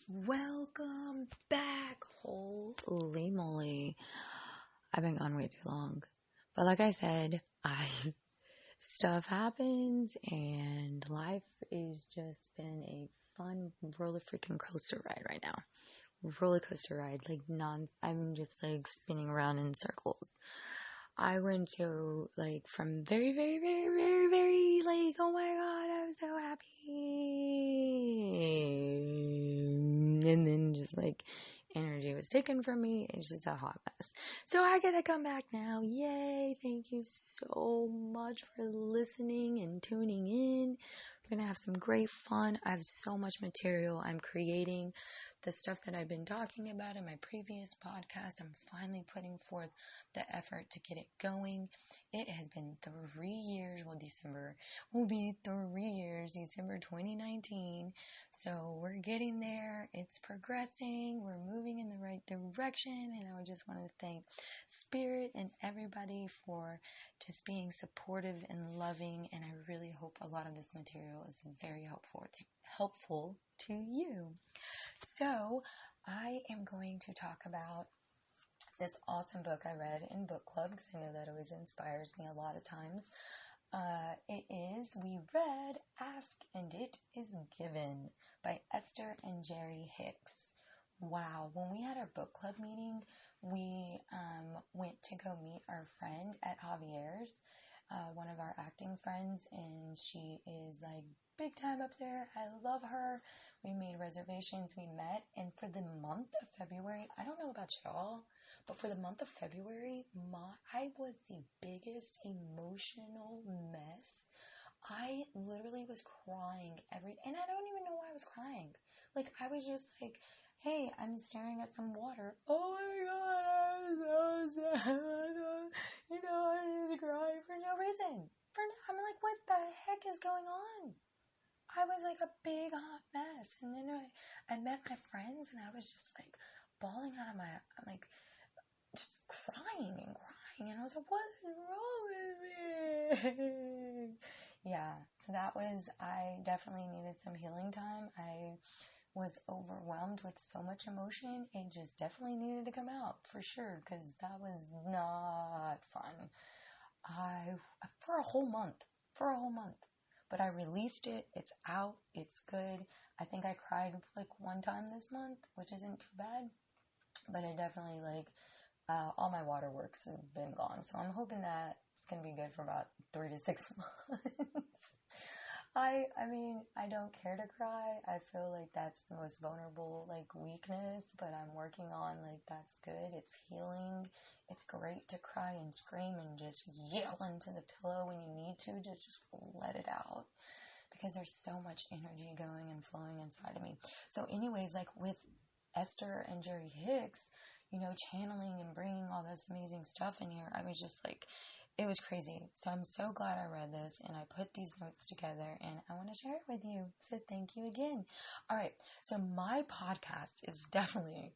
Welcome back. Holy moly. I've been gone way too long. But like I said, stuff happens and life is just been a fun roller freaking coaster ride right now. Roller coaster ride. I'm just spinning around in circles. I went to from very, very, very, very, very oh my god, I'm so happy. And then just energy was taken from me. It's just a hot mess. So I get to come back now. Yay. Thank you so much for listening and tuning in. We're going to have some great fun. I have so much material. I'm creating the stuff that I've been talking about in my previous podcast. I'm finally putting forth the effort to get it going. It has been 3 years. Well, December will be 3 years, December 2019. So we're getting there. It's progressing. We're moving in the right direction. And I just want to thank Spirit and everybody for just being supportive and loving. And I really hope a lot of this material is very helpful to you. So I am going to talk about this awesome book I read in book club, because I know that always inspires me a lot of times. We read Ask and It Is Given by Esther and Jerry Hicks. Wow, when we had our book club meeting, we went to go meet our friend at Javier's, one of our acting friends, and she is big time up there. I love her. We made reservations, we met, and for the month of February, I don't know about y'all, but for the month of February, I was the biggest emotional mess. I literally was crying and I don't even know why I was crying. I was just hey, I'm staring at some water. Oh my god, I'm so sad. I need to cry for no reason. I'm what the heck is going on? I was a big hot mess. And then I met my friends and I was just bawling out of just crying. And I was what's wrong with me? Yeah, so I definitely needed some healing time. I was overwhelmed with so much emotion. It just definitely needed to come out for sure, because that was not fun. For a whole month. But I released it. It's out. It's good. I think I cried one time this month, which isn't too bad. But I definitely all my waterworks have been gone. So I'm hoping that it's going to be good for about 3 to 6 months. I don't care to cry. I feel that's the most vulnerable weakness, but I'm working on that's good. It's healing. It's great to cry and scream and just yell into the pillow when you need to just let it out, because there's so much energy going and flowing inside of me. So anyways, with Esther and Jerry Hicks, channeling and bringing all this amazing stuff in here, I was just it was crazy. So I'm so glad I read this and I put these notes together and I want to share it with you. So thank you again. All right. So my podcast is definitely,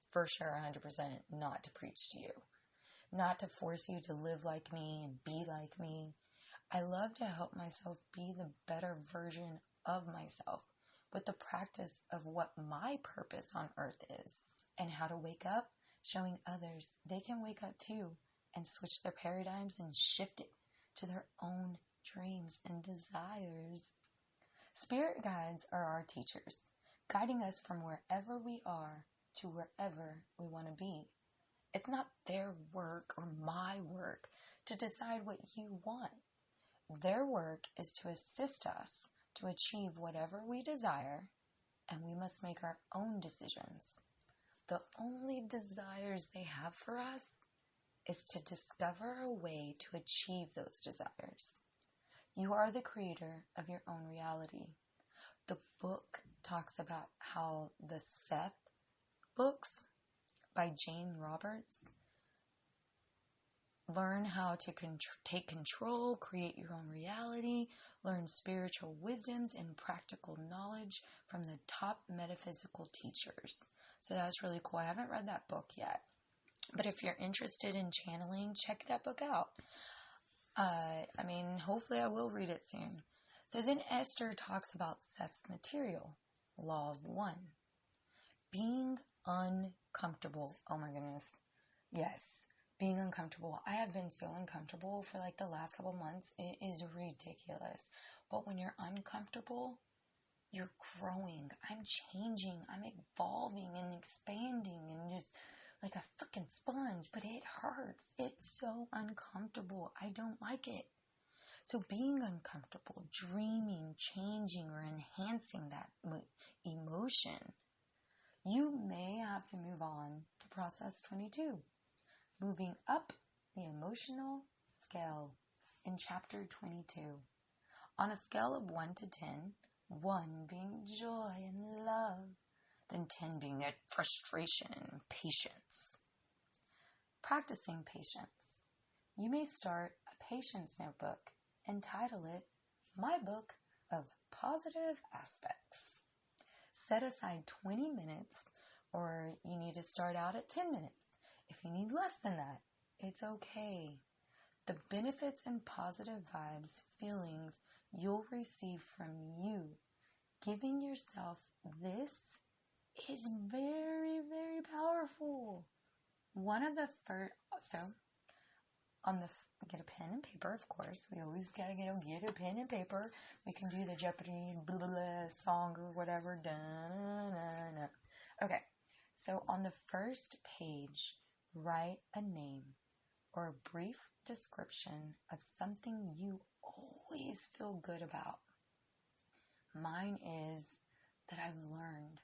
for sure, 100% not to preach to you, not to force you to live like me and be like me. I love to help myself be the better version of myself with the practice of what my purpose on earth is and how to wake up, showing others they can wake up too and switch their paradigms and shift it to their own dreams and desires. Spirit guides are our teachers, guiding us from wherever we are to wherever we want to be. It's not their work or my work to decide what you want. Their work is to assist us to achieve whatever we desire, and we must make our own decisions. The only desires they have for us is to discover a way to achieve those desires. You are the creator of your own reality. The book talks about how the Seth books by Jane Roberts learn how to take control, create your own reality, learn spiritual wisdoms and practical knowledge from the top metaphysical teachers. So that's really cool. I haven't read that book yet. But if you're interested in channeling, check that book out. Hopefully I will read it soon. So then Esther talks about Seth's material, Law of One. Being uncomfortable. Oh my goodness. Yes. Being uncomfortable. I have been so uncomfortable for like the last couple months. It is ridiculous. But when you're uncomfortable, you're growing. I'm changing. I'm evolving and expanding and just like a freaking sponge. But it hurts. It's so uncomfortable. I don't like it. So being uncomfortable, dreaming, changing, or enhancing that emotion, you may have to move on to process 22. Moving up the emotional scale in chapter 22. On a scale of 1 to 10, 1 being joy and love, then 10 being that frustration and patience. Practicing patience. You may start a patience notebook and title it, My Book of Positive Aspects. Set aside 20 minutes, or you need to start out at 10 minutes. If you need less than that, it's okay. The benefits and positive vibes, feelings you'll receive from you giving yourself this is very, very powerful. One of the first, get a pen and paper, of course. We always gotta get a pen and paper. We can do the Jeopardy blah, blah, blah, song or whatever. Okay, so on the first page, write a name or a brief description of something you always feel good about. Mine is that I've learned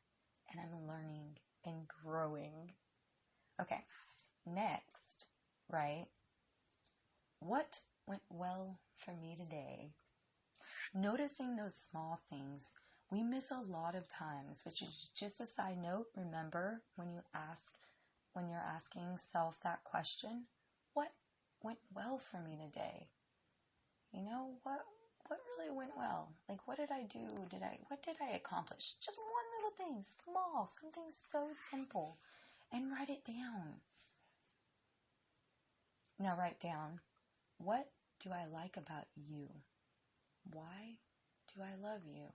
and I'm learning and growing. Okay, next, right? What went well for me today? Noticing those small things we miss a lot of times, which is just a side note. Remember when you're asking self that question, what went well for me today? You know, what really went well? Like, what did I do? What did I accomplish? Just one little thing, small, something so simple, and write it down. Now write down, what do I like about you? Why do I love you?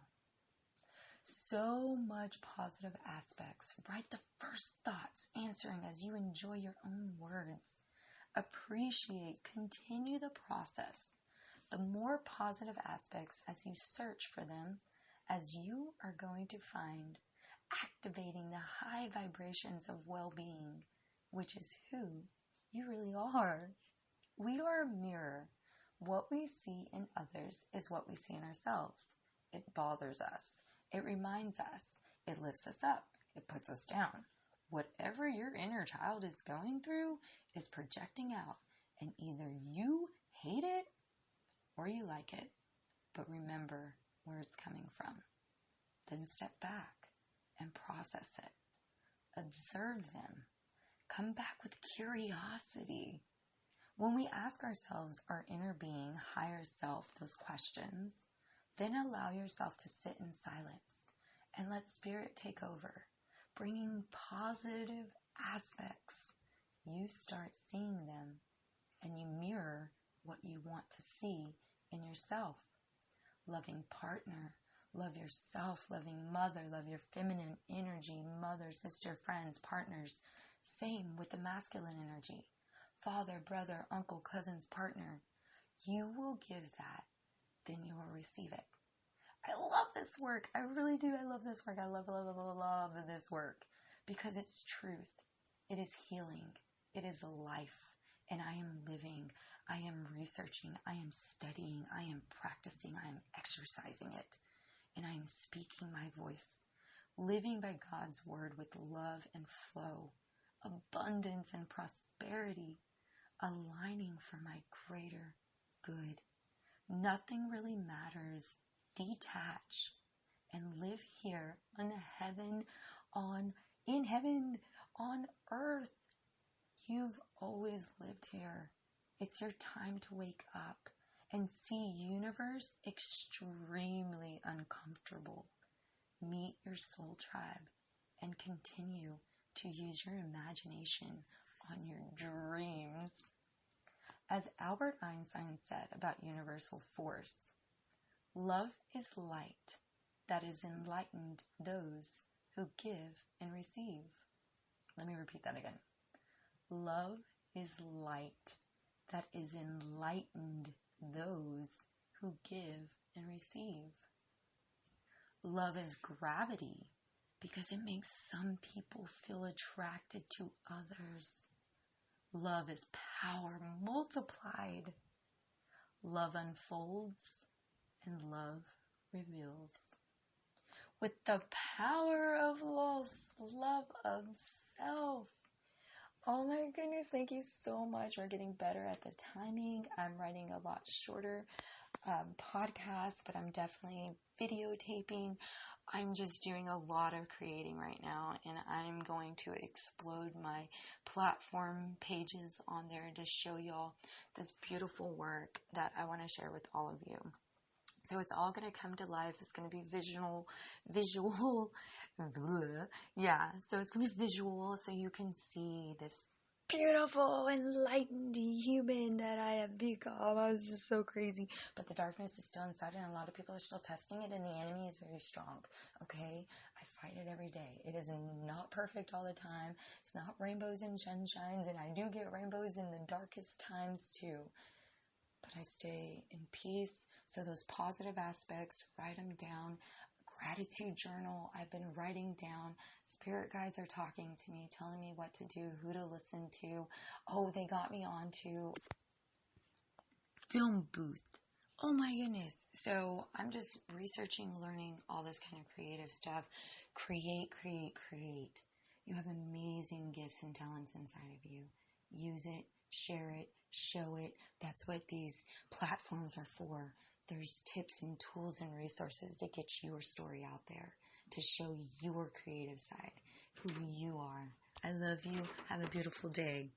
So much positive aspects. Write the first thoughts, answering as you enjoy your own words. Appreciate, continue the process. The more positive aspects as you search for them, as you are going to find, activating the high vibrations of well-being, which is who you really are. We are a mirror. What we see in others is what we see in ourselves. It bothers us. It reminds us. It lifts us up. It puts us down. Whatever your inner child is going through is projecting out, and either you hate it or you like it. But remember where it's coming from. Then step back and process it. Observe them. Come back with curiosity. When we ask ourselves, our inner being, higher self, those questions, then allow yourself to sit in silence and let spirit take over, bringing positive aspects. You start seeing them and you mirror what you want to see in yourself. Loving partner, love yourself, loving mother, love your feminine energy, mother, sister, friends, partners. Same with the masculine energy. Father, brother, uncle, cousins, partner. You will give that, then you will receive it. I love this work. I really do. I love this work. I love this work because it's truth. It is healing. It is life. And I am living. I am researching. I am studying. I am practicing. I am exercising it. And I am speaking my voice. Living by God's word with love and flow. Abundance and prosperity. Aligning for my greater good. Nothing really matters. Detach and live here in heaven on earth. You've always lived here. It's your time to wake up and see universe extremely uncomfortable. Meet your soul tribe and continue to use your imagination on your dreams. As Albert Einstein said about universal force, love is light that has enlightened those who give and receive. Let me repeat that again. Love is light that is enlightened those who give and receive. Love is gravity because it makes some people feel attracted to others. Love is power multiplied. Love unfolds and love reveals. With the power of L.O.S, love of self. Oh my goodness, thank you so much. We're getting better at the timing. I'm writing a lot shorter podcasts, but I'm definitely videotaping. I'm just doing a lot of creating right now, and I'm going to explode my platform pages on there to show y'all this beautiful work that I want to share with all of you. So it's all going to come to life. It's going to be visual. Yeah, so it's going to be visual so you can see this beautiful, enlightened human that I have become. I was just so crazy. But the darkness is still inside, and a lot of people are still testing it, and the enemy is very strong, okay? I fight it every day. It is not perfect all the time. It's not rainbows and sunshines, and I do get rainbows in the darkest times too. But I stay in peace. So those positive aspects, write them down. Gratitude journal, I've been writing down. Spirit guides are talking to me, telling me what to do, who to listen to. Oh, they got me onto film booth. Oh my goodness. So I'm just researching, learning all this kind of creative stuff. Create. You have amazing gifts and talents inside of you. Use it, share it, show it. That's what these platforms are for. There's tips and tools and resources to get your story out there, to show your creative side, who you are. I love you. Have a beautiful day.